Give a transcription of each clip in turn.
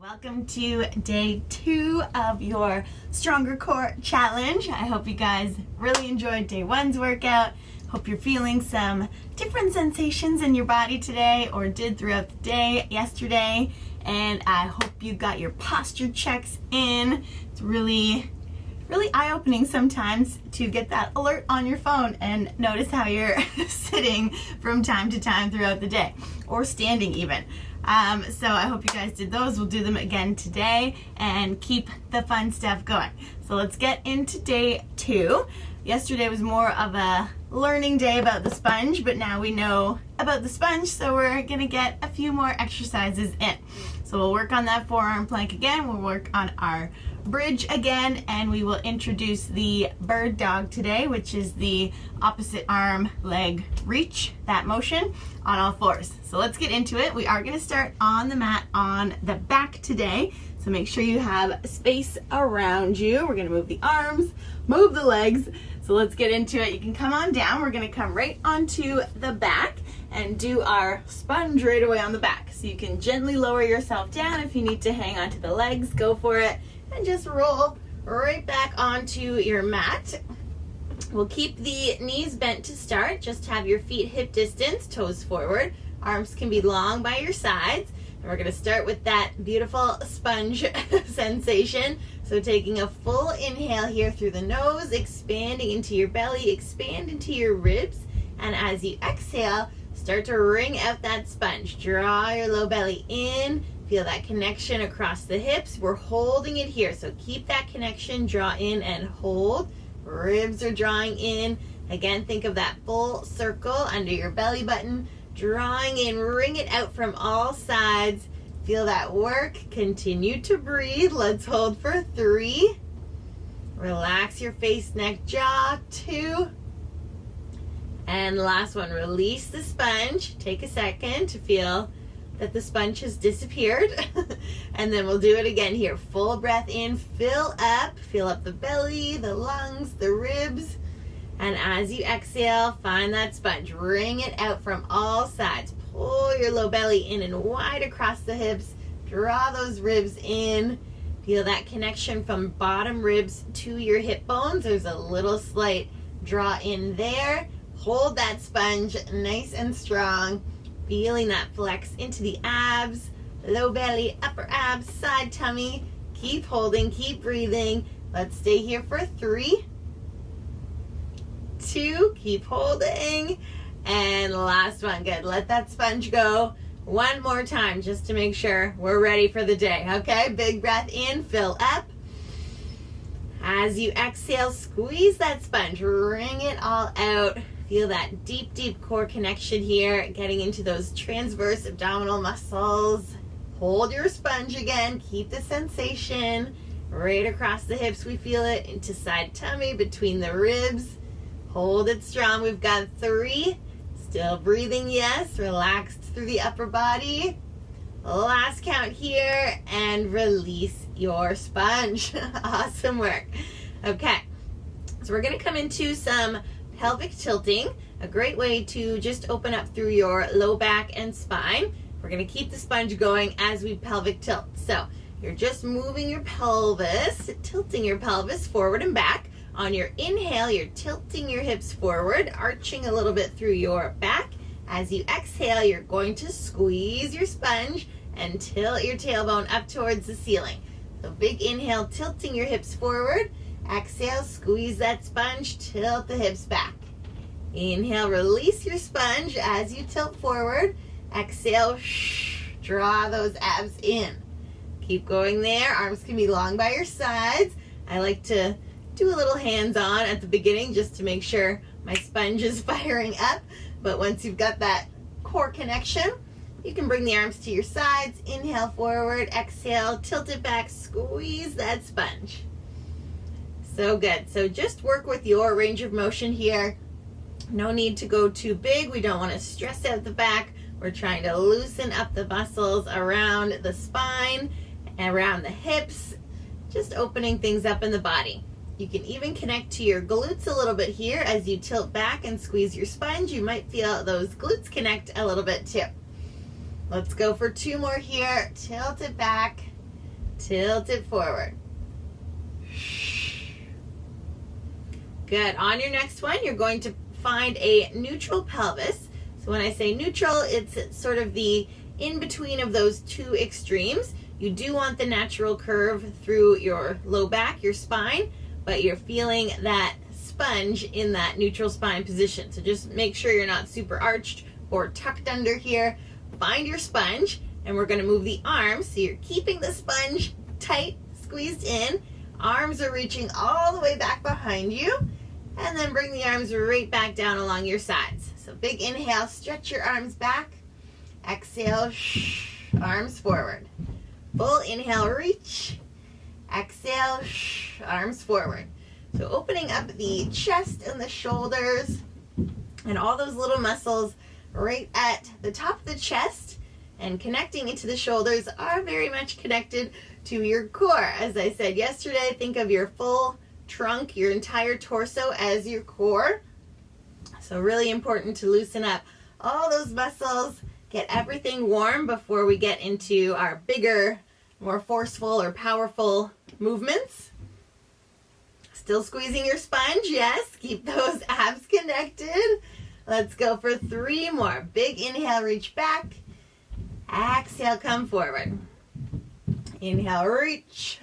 Welcome to day 2 of your Stronger Core Challenge. I hope you guys really enjoyed day 1's workout. Hope you're feeling some different sensations in your body today or did throughout the day yesterday. And I hope you got your posture checks in. It's really eye-opening sometimes to get that alert on your phone and notice how you're sitting from time to time throughout the day or standing even. So I hope you guys did those. We'll do them again today and keep the fun stuff going. So let's get into day 2. Yesterday was more of a learning day about the sponge, but now we know about the sponge, so we're gonna get a few more exercises in. So we'll work on that forearm plank again, we'll work on our bridge again, and we will introduce the bird dog today, which is the opposite arm leg reach, that motion on all fours. So let's get into it. We are going to start on the mat on the back today, so make sure you have space around you. We're going to move the arms, move the legs. So let's get into it. You can come on down. We're going to come right onto the back and do our sponge right away on the back. So you can gently lower yourself down. If you need to hang onto the legs, go for it. And just roll right back onto your mat. We'll keep the knees bent to start. Just have your feet hip distance, toes forward. Arms can be long by your sides. And we're going to start with that beautiful sponge sensation. So taking a full inhale here through the nose, expanding into your belly, expand into your ribs. And as you exhale, start to wring out that sponge. Draw your low belly in. Feel that connection across the hips. We're holding it here, so keep that connection, draw in and hold. Ribs are drawing in. Again, think of that full circle under your belly button, drawing in, wring it out from all sides. Feel that work. Continue to breathe. Let's hold for 3. Relax your face, neck, jaw. 2. And last one, release the sponge. Take a second to feel that the sponge has disappeared. And then we'll do it again here. Full breath in, fill up the belly, the lungs, the ribs. And as you exhale, find that sponge. Wring it out from all sides. Pull your low belly in and wide across the hips. Draw those ribs in. Feel that connection from bottom ribs to your hip bones. There's a little slight draw in there. Hold that sponge nice and strong. Feeling that flex into the abs, low belly, upper abs, side tummy. Keep holding, keep breathing. Let's stay here for 3, 2, keep holding. And last one, good. Let that sponge go. One more time just to make sure we're ready for the day, okay? Big breath in, fill up. As you exhale, squeeze that sponge, wring it all out. Feel that deep, deep core connection here, getting into those transverse abdominal muscles. Hold your sponge again. Keep the sensation right across the hips. We feel it into side tummy, between the ribs. Hold it strong. We've got 3. Still breathing, yes. Relaxed through the upper body. Last count here, and release your sponge. Awesome work. Okay, so we're going to come into some pelvic tilting, a great way to just open up through your low back and spine. We're going to keep the sponge going as we pelvic tilt. So you're just moving your pelvis, tilting your pelvis forward and back. On your inhale, you're tilting your hips forward, arching a little bit through your back. As you exhale, you're going to squeeze your sponge and tilt your tailbone up towards the ceiling. So big inhale, tilting your hips forward. Exhale, squeeze that sponge, tilt the hips back. Inhale, release your sponge as you tilt forward. Exhale, draw those abs in. Keep going there. Arms can be long by your sides. I like to do a little hands-on at the beginning just to make sure my sponge is firing up. But once you've got that core connection, you can bring the arms to your sides. Inhale forward, exhale, tilt it back, squeeze that sponge. So good. So just work with your range of motion here. No need to go too big. We don't want to stress out the back. We're trying to loosen up the muscles around the spine, around the hips, just opening things up in the body. You can even connect to your glutes a little bit here as you tilt back and squeeze your sponge. You might feel those glutes connect a little bit too. Let's go for 2 more here. Tilt it back. Tilt it forward. Good. On your next one, you're going to find a neutral pelvis. So when I say neutral, it's sort of the in-between of those two extremes. You do want the natural curve through your low back, your spine, but you're feeling that sponge in that neutral spine position. So just make sure you're not super arched or tucked under here. Find your sponge, and we're going to move the arms so you're keeping the sponge tight, squeezed in. Arms are reaching all the way back behind you, and then bring the arms right back down along your sides. So big inhale, stretch your arms back. Exhale, arms forward. Full inhale, reach. Exhale, arms forward. So opening up the chest and the shoulders and all those little muscles right at the top of the chest and connecting into the shoulders are very much connected to your core. As I said yesterday, think of your full trunk, your entire torso as your core. So really important to loosen up all those muscles, get everything warm before we get into our bigger, more forceful or powerful movements. Still squeezing your sponge, yes. Keep those abs connected. Let's go for 3 more. Big inhale, reach back. Exhale, come forward. Inhale, reach.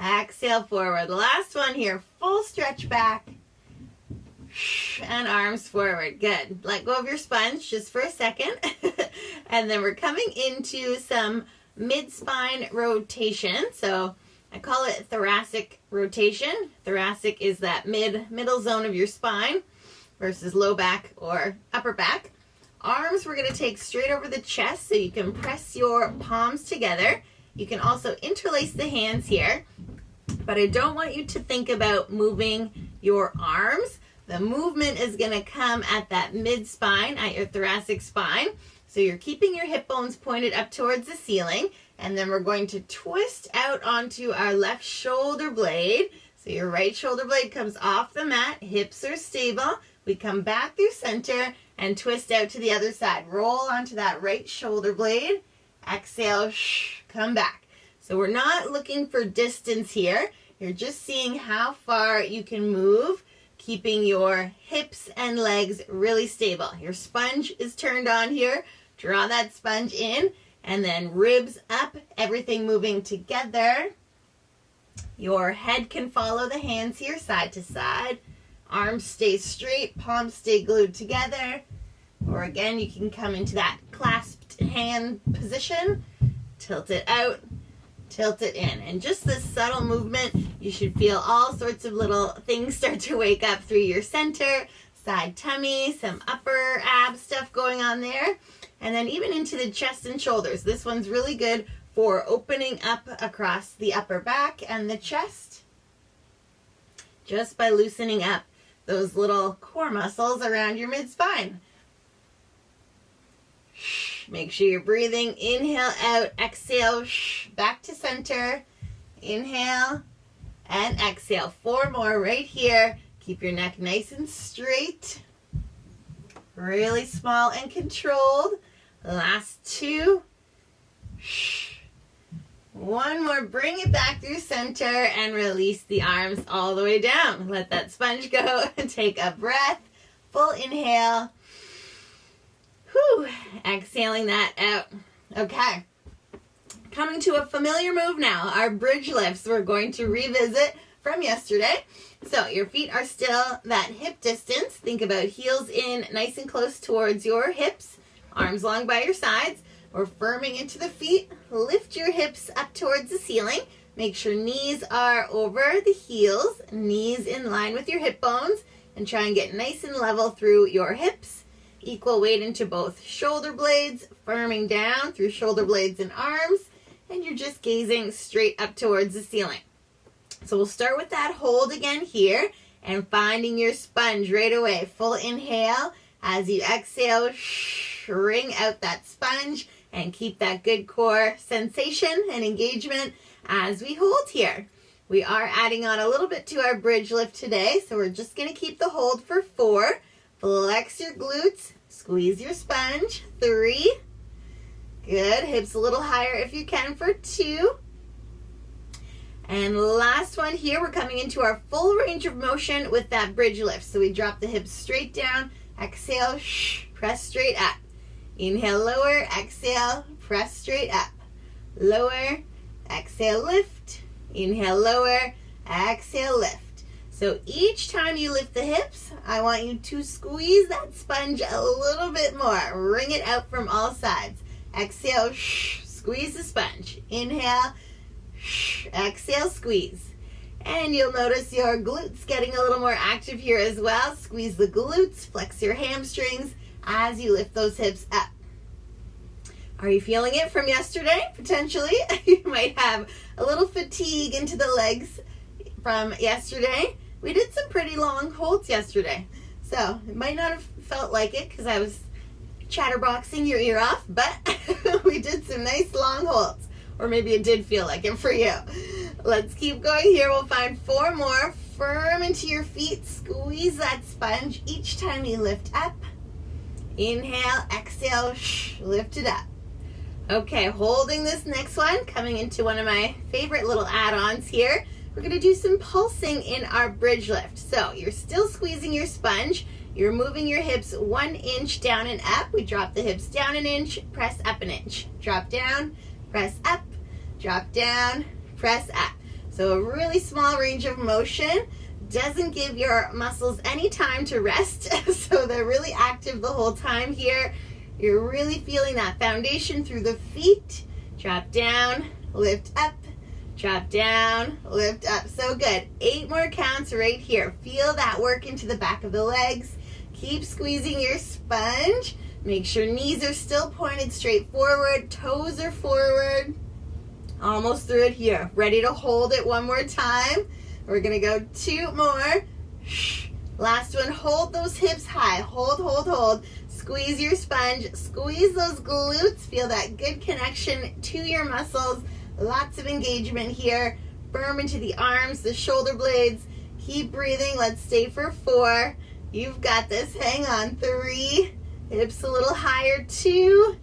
Exhale, forward. Last one here. Full stretch back. And arms forward. Good. Let go of your sponge just for a second. And then we're coming into some mid-spine rotation. So I call it thoracic rotation. Thoracic is that middle zone of your spine versus low back or upper back. Arms we're going to take straight over the chest so you can press your palms together. You can also interlace the hands here, but I don't want you to think about moving your arms. The movement is going to come at that mid-spine, at your thoracic spine. So you're keeping your hip bones pointed up towards the ceiling, and then we're going to twist out onto our left shoulder blade. So your right shoulder blade comes off the mat, hips are stable. We come back through center and twist out to the other side. Roll onto that right shoulder blade. Exhale, come back. So we're not looking for distance here. You're just seeing how far you can move, keeping your hips and legs really stable. Your sponge is turned on here. Draw that sponge in, and then ribs up, everything moving together. Your head can follow the hands here, side to side. Arms stay straight, palms stay glued together. Or again, you can come into that clasped hand position. Tilt it out, tilt it in. And just this subtle movement, you should feel all sorts of little things start to wake up through your center, side tummy, some upper ab stuff going on there. And then even into the chest and shoulders. This one's really good for opening up across the upper back and the chest, just by loosening up those little core muscles around your mid-spine. Make sure you're breathing. Inhale out, exhale, back to center. Inhale and exhale. 4 more right here. Keep your neck nice and straight. Really small and controlled. Last 2. 1 more. Bring it back through center and release the arms all the way down. Let that sponge go and take a breath. Full inhale. Whew. Exhaling that out. Okay. Coming to a familiar move now, our bridge lifts. We're going to revisit from yesterday. So your feet are still that hip distance. Think about heels in, nice and close towards your hips. Arms long by your sides. We're firming into the feet. Lift your hips up towards the ceiling. Make sure knees are over the heels, knees in line with your hip bones, and try and get nice and level through your hips. Equal weight into both shoulder blades, firming down through shoulder blades and arms, and you're just gazing straight up towards the ceiling. So we'll start with that hold again here, and finding your sponge right away. Full inhale. As you exhale, wring out that sponge and keep that good core sensation and engagement as we hold here. We are adding on a little bit to our bridge lift today, so we're just going to keep the hold for 4. Flex your glutes, squeeze your sponge. 3. Good. Hips a little higher if you can for 2. And last one here, we're coming into our full range of motion with that bridge lift. So we drop the hips straight down, exhale, press straight up. Inhale, lower, exhale, press straight up. Lower, exhale, lift. Inhale, lower, exhale, lift. So each time you lift the hips, I want you to squeeze that sponge a little bit more. Wring it out from all sides. Exhale, squeeze the sponge. Inhale, exhale, squeeze. And you'll notice your glutes getting a little more active here as well. Squeeze the glutes, flex your hamstrings as you lift those hips up. Are you feeling it from yesterday? Potentially. You might have a little fatigue into the legs from yesterday. We did some pretty long holds yesterday. So it might not have felt like it because I was chatterboxing your ear off, but we did some nice long holds. Or maybe it did feel like it for you. Let's keep going here. We'll find 4 more. Firm into your feet. Squeeze that sponge each time you lift up. Inhale, exhale, lift it up. Okay, holding this next one, coming into one of my favorite little add-ons here. We're going to do some pulsing in our bridge lift. So you're still squeezing your sponge. You're moving your hips 1 inch down and up. We drop the hips down an inch, press up an inch. Drop down, press up, drop down, press up. So a really small range of motion. Doesn't give your muscles any time to rest. So they're really active the whole time here. You're really feeling that foundation through the feet. Drop down, lift up, drop down, lift up. So good. 8 more counts right here. Feel that work into the back of the legs. Keep squeezing your sponge. Make sure knees are still pointed straight forward, toes are forward. Almost through it here. Ready to hold it one more time. We're gonna go 2 more. Last one, hold those hips high. Hold, hold, hold. Squeeze your sponge, squeeze those glutes. Feel that good connection to your muscles. Lots of engagement here. Firm into the arms, the shoulder blades. Keep breathing, let's stay for 4. You've got this, hang on. 3, hips a little higher, 2,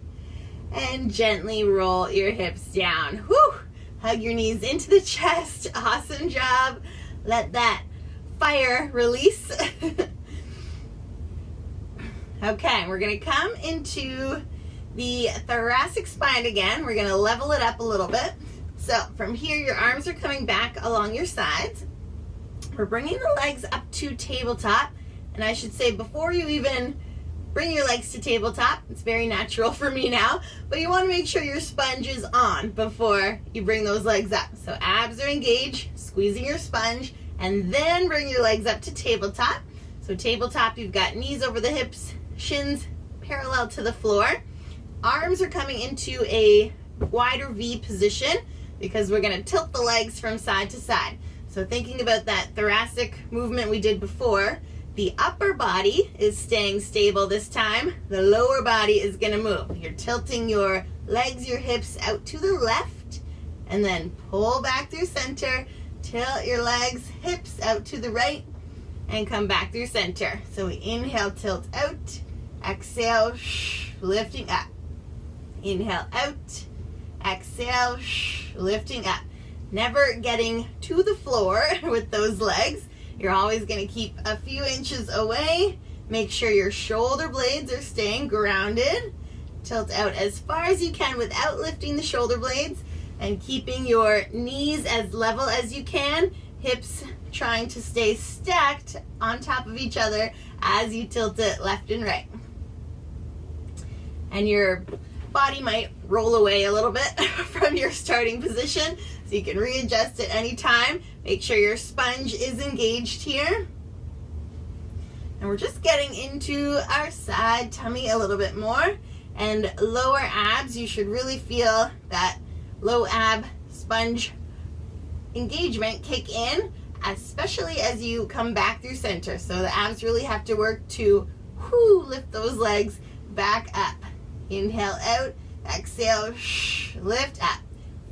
and gently roll your hips down. Whew. Hug your knees into the chest. Awesome job. Let that fire release. Okay, we're going to come into the thoracic spine again. We're going to level it up a little bit. So from here, your arms are coming back along your sides. We're bringing the legs up to tabletop. And I should say, before you even bring your legs to tabletop, it's very natural for me now, but you want to make sure your sponge is on before you bring those legs up. So abs are engaged, squeezing your sponge, and then bring your legs up to tabletop. So tabletop, you've got knees over the hips, shins parallel to the floor. Arms are coming into a wider V position because we're going to tilt the legs from side to side. So thinking about that thoracic movement we did before, the upper body is staying stable this time. The lower body is going to move. You're tilting your legs, your hips out to the left, and then pull back through center. Tilt your legs, hips out to the right, and come back through center. So we inhale, tilt out. Exhale, lifting up. Inhale out. Exhale, lifting up. Never getting to the floor with those legs. You're always going to keep a few inches away. Make sure your shoulder blades are staying grounded. Tilt out as far as you can without lifting the shoulder blades, and keeping your knees as level as you can. Hips trying to stay stacked on top of each other as you tilt it left and right. And your body might roll away a little bit from your starting position, so you can readjust at any time. Make sure your sponge is engaged here. And we're just getting into our side tummy a little bit more. And lower abs, you should really feel that low ab sponge engagement kick in, especially as you come back through center. So the abs really have to work to lift those legs back up. Inhale out, exhale, lift up.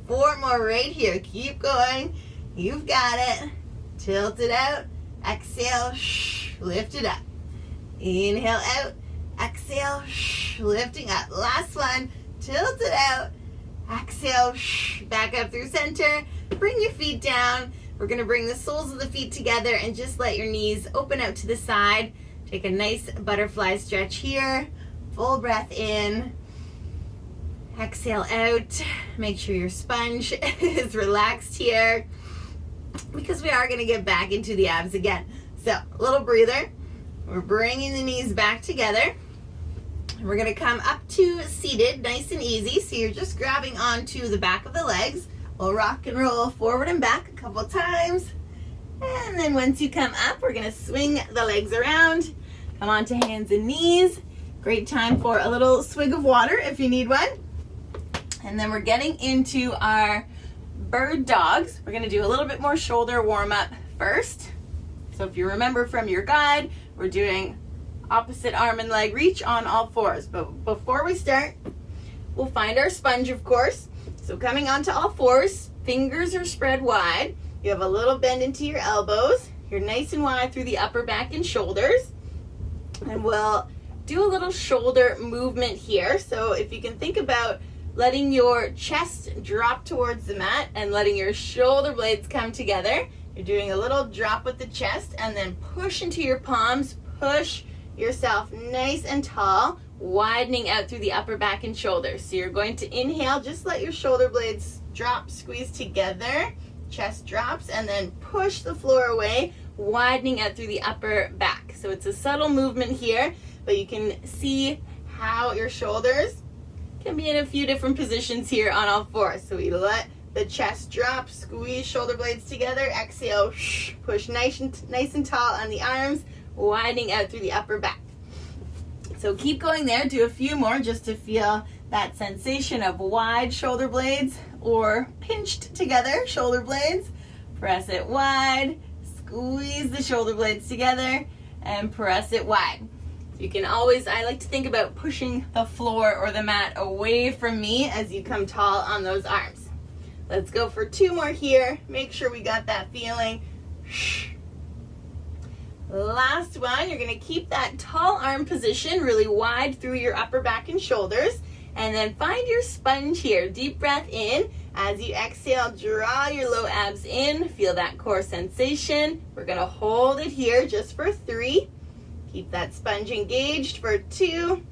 4 more right here. Keep going. You've got it. Tilt it out. Exhale, lift it up. Inhale out. Exhale, lifting up. Last one. Tilt it out. Exhale, back up through center. bring your feet down. We're gonna bring the soles of the feet together and just let your knees open out to the side. Take a nice butterfly stretch here. Full breath in. Exhale out. Make sure your sponge is relaxed here because we are gonna get back into the abs again. So, a little breather. We're bringing the knees back together. We're gonna come up to seated, nice and easy. So you're just grabbing onto the back of the legs. We'll rock and roll forward and back a couple times. And then once you come up, we're gonna swing the legs around. Come on to hands and knees. Great time for a little swig of water if you need one. And then we're getting into our bird dogs. We're gonna do a little bit more shoulder warm up first. So if you remember from your guide, we're doing opposite arm and leg reach on all fours. But before we start, we'll find our sponge, of course. So coming onto all fours, fingers are spread wide. You have a little bend into your elbows. You're nice and wide through the upper back and shoulders. And we'll do a little shoulder movement here. So if you can think about letting your chest drop towards the mat and letting your shoulder blades come together. You're doing a little drop with the chest and then push into your palms. Push yourself nice and tall, widening out through the upper back and shoulders. So you're going to inhale, just let your shoulder blades drop, squeeze together, chest drops, and then push the floor away, widening out through the upper back. So it's a subtle movement here, but you can see how your shoulders can be in a few different positions here on all fours. So we let the chest drop, squeeze shoulder blades together, exhale, push nice and tall on the arms, widening out through the upper back. So keep going there, do a few more just to feel that sensation of wide shoulder blades or pinched together shoulder blades. Press it wide, squeeze the shoulder blades together, and press it wide. You can always, I like to think about pushing the floor or the mat away from me as you come tall on those arms. Let's go for two more here. Make sure we got that feeling. Last one, you're gonna keep that tall arm position really wide through your upper back and shoulders. And then find your sponge here. Deep breath in. As you exhale, draw your low abs in. Feel that core sensation. We're gonna hold it here just for 3. Keep that sponge engaged for 2.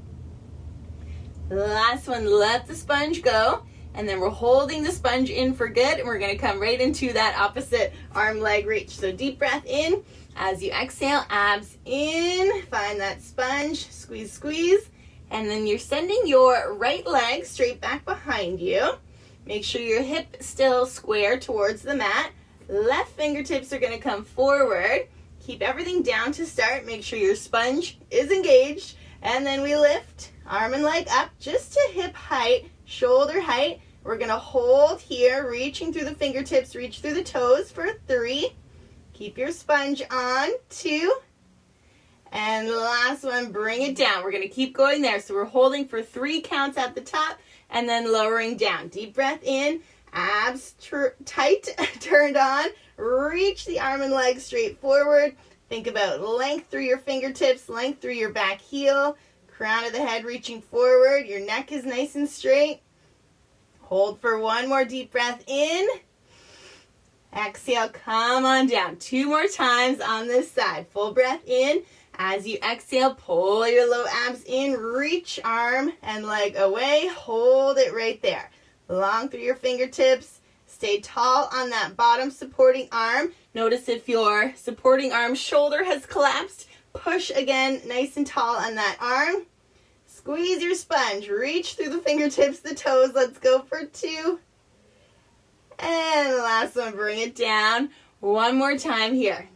Last one, let the sponge go. And then we're holding the sponge in for good. And we're gonna come right into that opposite arm leg reach. So deep breath in. As you exhale, abs in. Find that sponge, squeeze, squeeze. And then you're sending your right leg straight back behind you. Make sure your hip still square towards the mat. Left fingertips are gonna come forward. Keep everything down to start. Make sure your sponge is engaged. And then we lift arm and leg up just to hip height, shoulder height. We're gonna hold here, reaching through the fingertips, reach through the toes for 3. Keep your sponge on, 2. And the last one, bring it down. We're gonna keep going there. So we're holding for 3 counts at the top and then lowering down. Deep breath in, abs tight, turned on. Reach the arm and leg straight forward. Think about length through your fingertips, length through your back heel, crown of the head reaching forward. Your neck is nice and straight. Hold for 1 more deep breath in. Exhale, come on down. 2 more times on this side. Full breath in. As you exhale, pull your low abs in. Reach arm and leg away. Hold it right there. Long through your fingertips. Stay tall on that bottom supporting arm. Notice if your supporting arm shoulder has collapsed. Push again, nice and tall on that arm. Squeeze your sponge. Reach through the fingertips, the toes. Let's go for 2. And the last one, bring it down. 1 more time here.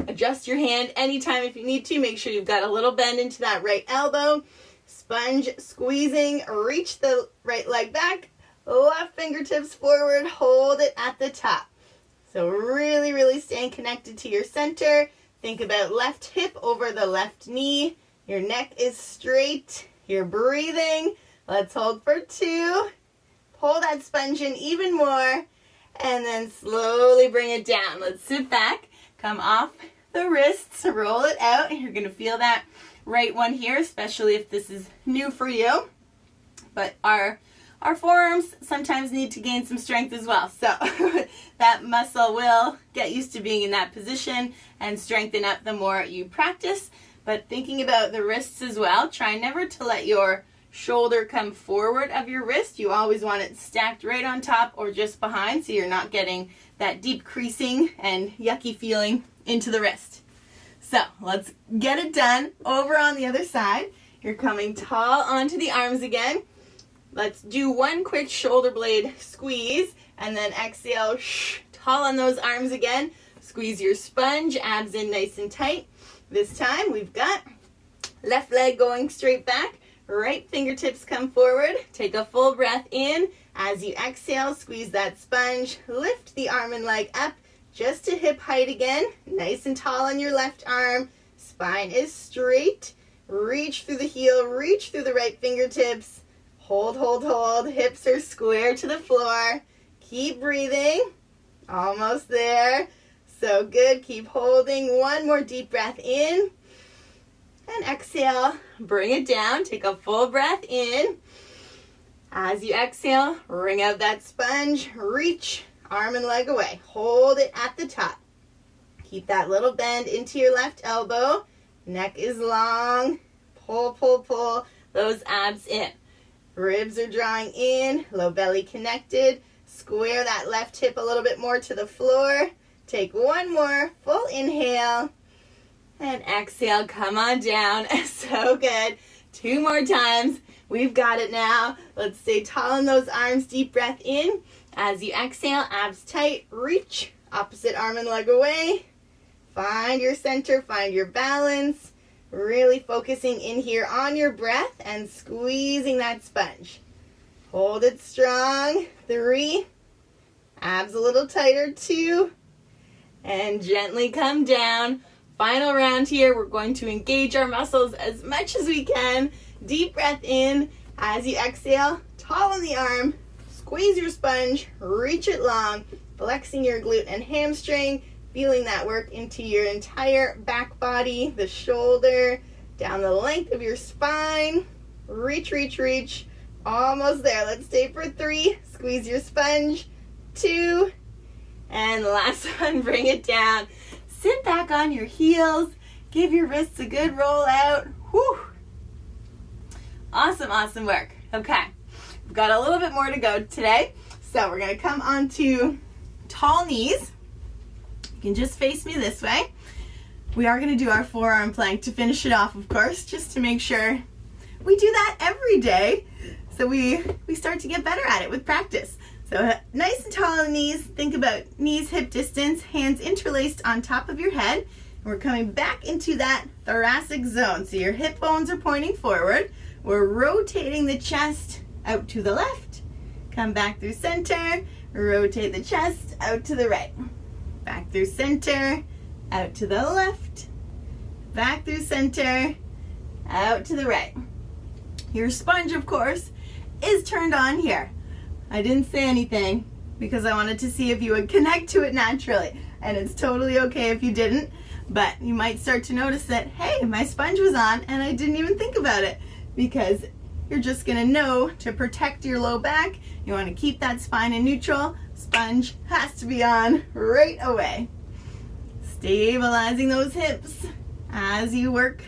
Adjust your hand anytime if you need to. Make sure you've got a little bend into that right elbow. Sponge squeezing. Reach the right leg back. Left fingertips forward. Hold it at the top. So really, really staying connected to your center. Think about left hip over the left knee. Your neck is straight. You're breathing. Let's hold for 2. Pull that sponge in even more. And then slowly bring it down. Let's sit back. Come off the wrists. Roll it out. You're going to feel that right one here, especially if this is new for you. But our our forearms sometimes need to gain some strength as well. So that muscle will get used to being in that position and strengthen up the more you practice. But thinking about the wrists as well, try never to let your shoulder come forward of your wrist. You always want it stacked right on top or just behind, so you're not getting that deep creasing and yucky feeling into the wrist. So let's get it done. Over on the other side, you're coming tall onto the arms again. Let's do one quick shoulder blade squeeze, and then exhale, tall on those arms again. Squeeze your sponge, abs in nice and tight. This time we've got left leg going straight back, right fingertips come forward. Take a full breath in. As you exhale, squeeze that sponge, lift the arm and leg up just to hip height again. Nice and tall on your left arm. Spine is straight. Reach through the heel, reach through the right fingertips. Hold, hold, hold. Hips are square to the floor. Keep breathing. Almost there. So good. Keep holding. One more deep breath in. And exhale. Bring it down. Take a full breath in. As you exhale, wring out that sponge. Reach arm and leg away. Hold it at the top. Keep that little bend into your left elbow. Neck is long. Pull, pull, pull those abs in. Ribs are drawing in, low belly connected. Square that left hip a little bit more to the floor. Take one more full inhale. And exhale, come on down. So good. Two more times. We've got it now. Let's stay tall in those arms. Deep breath in. As you exhale, abs tight. Reach. Opposite arm and leg away. Find your center. Find your balance. Really focusing in here on your breath and squeezing that sponge. Hold it strong. 3. Abs a little tighter. 2. And gently come down. Final round here. We're going to engage our muscles as much as we can. Deep breath in. As you exhale, tall on the arm. Squeeze your sponge. Reach it long. Flexing your glute and hamstring. Feeling that work into your entire back body, the shoulder, down the length of your spine. Reach, reach, reach. Almost there. Let's stay for 3. Squeeze your sponge. 2. And the last one, bring it down. Sit back on your heels. Give your wrists a good roll out. Whew. Awesome, awesome work. Okay, we've got a little bit more to go today. So we're going to come onto tall knees. You can just face me this way. We are going to do our forearm plank to finish it off, of course, just to make sure we do that every day so we start to get better at it with practice. So nice and tall on the knees. Think about knees hip distance, hands interlaced on top of your head. And we're coming back into that thoracic zone. So your hip bones are pointing forward. We're rotating the chest out to the left. Come back through center. Rotate the chest out to the right. Back through center, out to the left, back through center, out to the right. Your sponge, of course, is turned on here. I didn't say anything because I wanted to see if you would connect to it naturally. And it's totally okay if you didn't, but you might start to notice that, hey, my sponge was on and I didn't even think about it, because you're just gonna know to protect your low back. You wanna keep that spine in neutral. Sponge has to be on right away. Stabilizing those hips as you work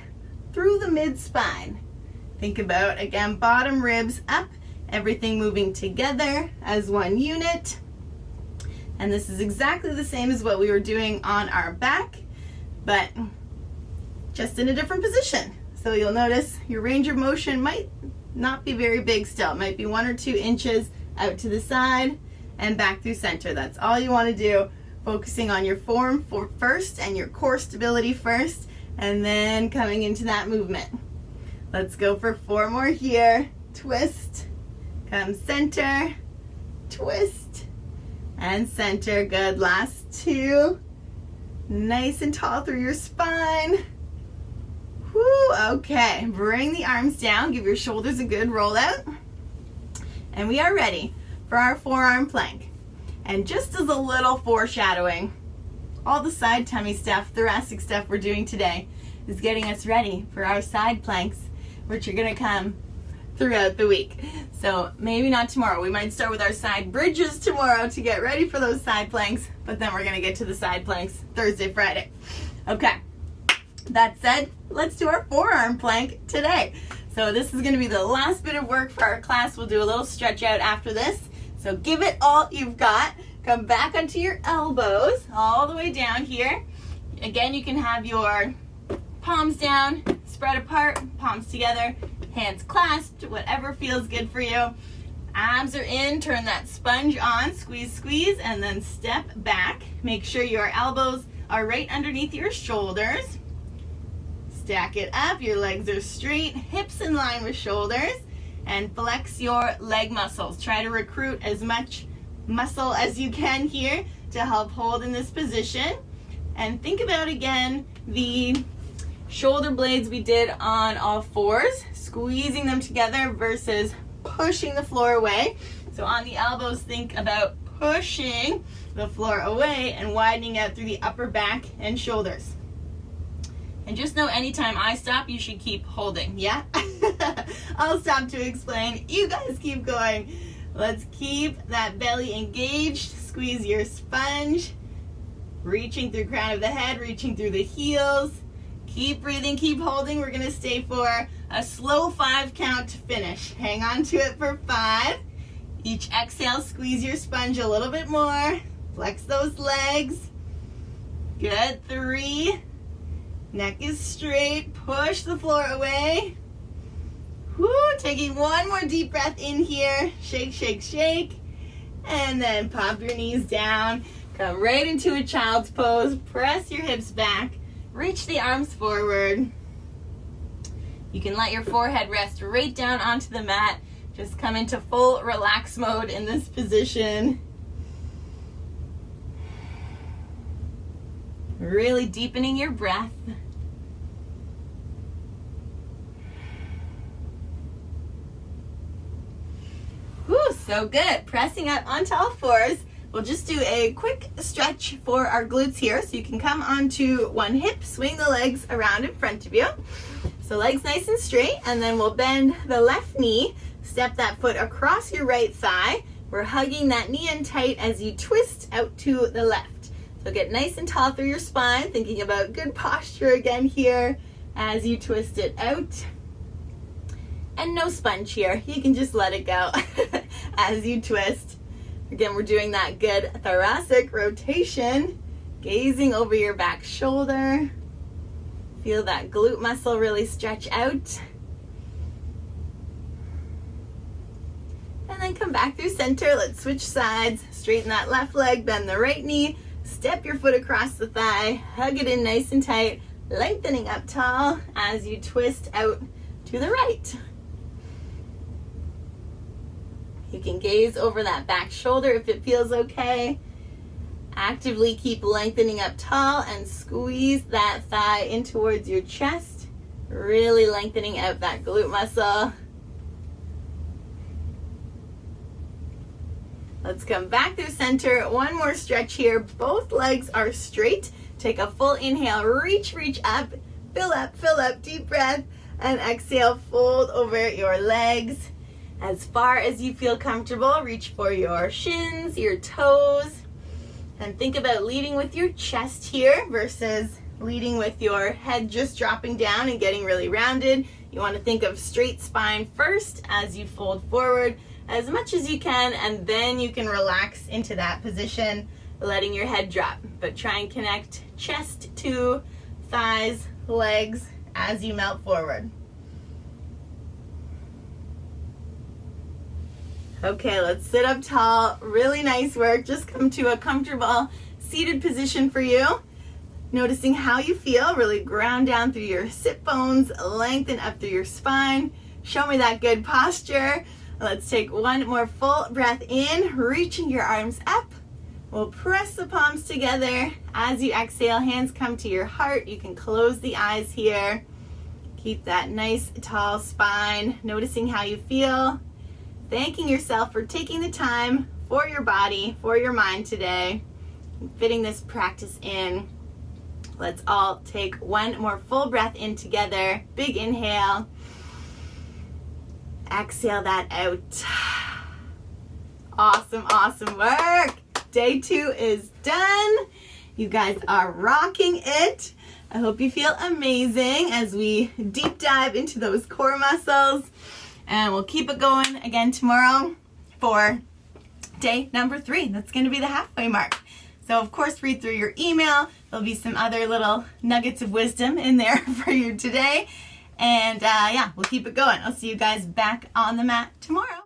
through the mid-spine. Think about, again, bottom ribs up, everything moving together as one unit. And this is exactly the same as what we were doing on our back, but just in a different position. So you'll notice your range of motion might not be very big still. It might be 1 or 2 inches out to the side and back through center. That's all you want to do, focusing on your form first and your core stability first, and then coming into that movement. Let's go for 4 more here. Twist, come center, twist, and center. Good. Last 2. Nice and tall through your spine. Whoo, okay. Bring the arms down. Give your shoulders a good roll out. And we are ready for our forearm plank. And just as a little foreshadowing, all the side tummy stuff, thoracic stuff we're doing today is getting us ready for our side planks, which are going to come throughout the week. So maybe not tomorrow. We might start with our side bridges tomorrow to get ready for those side planks, but then we're gonna get to the side planks Thursday, Friday. Okay, that said, let's do our forearm plank today. So this is gonna be the last bit of work for our class. We'll do a little stretch out after this. So give it all you've got. Come back onto your elbows, all the way down here. Again, you can have your palms down, spread apart, palms together, hands clasped, whatever feels good for you. Abs are in, turn that sponge on, squeeze, squeeze, and then step back. Make sure your elbows are right underneath your shoulders. Stack it up, your legs are straight, hips in line with shoulders, and flex your leg muscles. Try to recruit as much muscle as you can here to help hold in this position. And think about, again, the shoulder blades we did on all fours, squeezing them together versus pushing the floor away. So on the elbows, think about pushing the floor away and widening out through the upper back and shoulders. And just know anytime I stop, you should keep holding, yeah? I'll stop to explain. You guys keep going. Let's keep that belly engaged. Squeeze your sponge. Reaching through crown of the head, reaching through the heels. Keep breathing, keep holding. We're gonna stay for a slow 5 count to finish. Hang on to it for 5. Each exhale, squeeze your sponge a little bit more. Flex those legs. Good, 3. Neck is straight, push the floor away. Woo, taking one more deep breath in here. Shake, shake, shake. And then pop your knees down. Come right into a child's pose. Press your hips back. Reach the arms forward. You can let your forehead rest right down onto the mat. Just come into full relax mode in this position. Really deepening your breath. Whew, so good. Pressing up onto all fours. We'll just do a quick stretch for our glutes here. So you can come onto one hip, swing the legs around in front of you. So legs nice and straight, and then we'll bend the left knee, step that foot across your right thigh. We're hugging that knee in tight as you twist out to the left. So get nice and tall through your spine, thinking about good posture again here as you twist it out. And no sponge here. You can just let it go as you twist. Again, we're doing that good thoracic rotation, gazing over your back shoulder. Feel that glute muscle really stretch out. And then come back through center. Let's switch sides. Straighten that left leg, bend the right knee. Step your foot across the thigh. Hug it in nice and tight. Lengthening up tall as you twist out to the right. You can gaze over that back shoulder if it feels okay. Actively keep lengthening up tall and squeeze that thigh in towards your chest. Really lengthening out that glute muscle. Let's come back through center. One more stretch here. Both legs are straight. Take a full inhale. Reach, reach up. Fill up. Deep breath. And exhale, fold over your legs. As far as you feel comfortable, reach for your shins, your toes, and think about leading with your chest here versus leading with your head just dropping down and getting really rounded. You want to think of straight spine first as you fold forward as much as you can, and then you can relax into that position, letting your head drop. But try and connect chest to thighs, legs as you melt forward. Okay, let's sit up tall. Really nice work. Just come to a comfortable seated position for you. Noticing how you feel. Really ground down through your sit bones. Lengthen up through your spine. Show me that good posture. Let's take one more full breath in. Reaching your arms up. We'll press the palms together. As you exhale, hands come to your heart. You can close the eyes here. Keep that nice tall spine. Noticing how you feel. Thanking yourself for taking the time for your body, for your mind today, and fitting this practice in. Let's all take one more full breath in together. Big inhale. exhale that out. Awesome, awesome work. Day 2 is done. You guys are rocking it. I hope you feel amazing as we deep dive into those core muscles. And we'll keep it going again tomorrow for day number 3. That's going to be the halfway mark. So of course, read through your email. There'll be some other little nuggets of wisdom in there for you today. And yeah, we'll keep it going. I'll see you guys back on the mat tomorrow.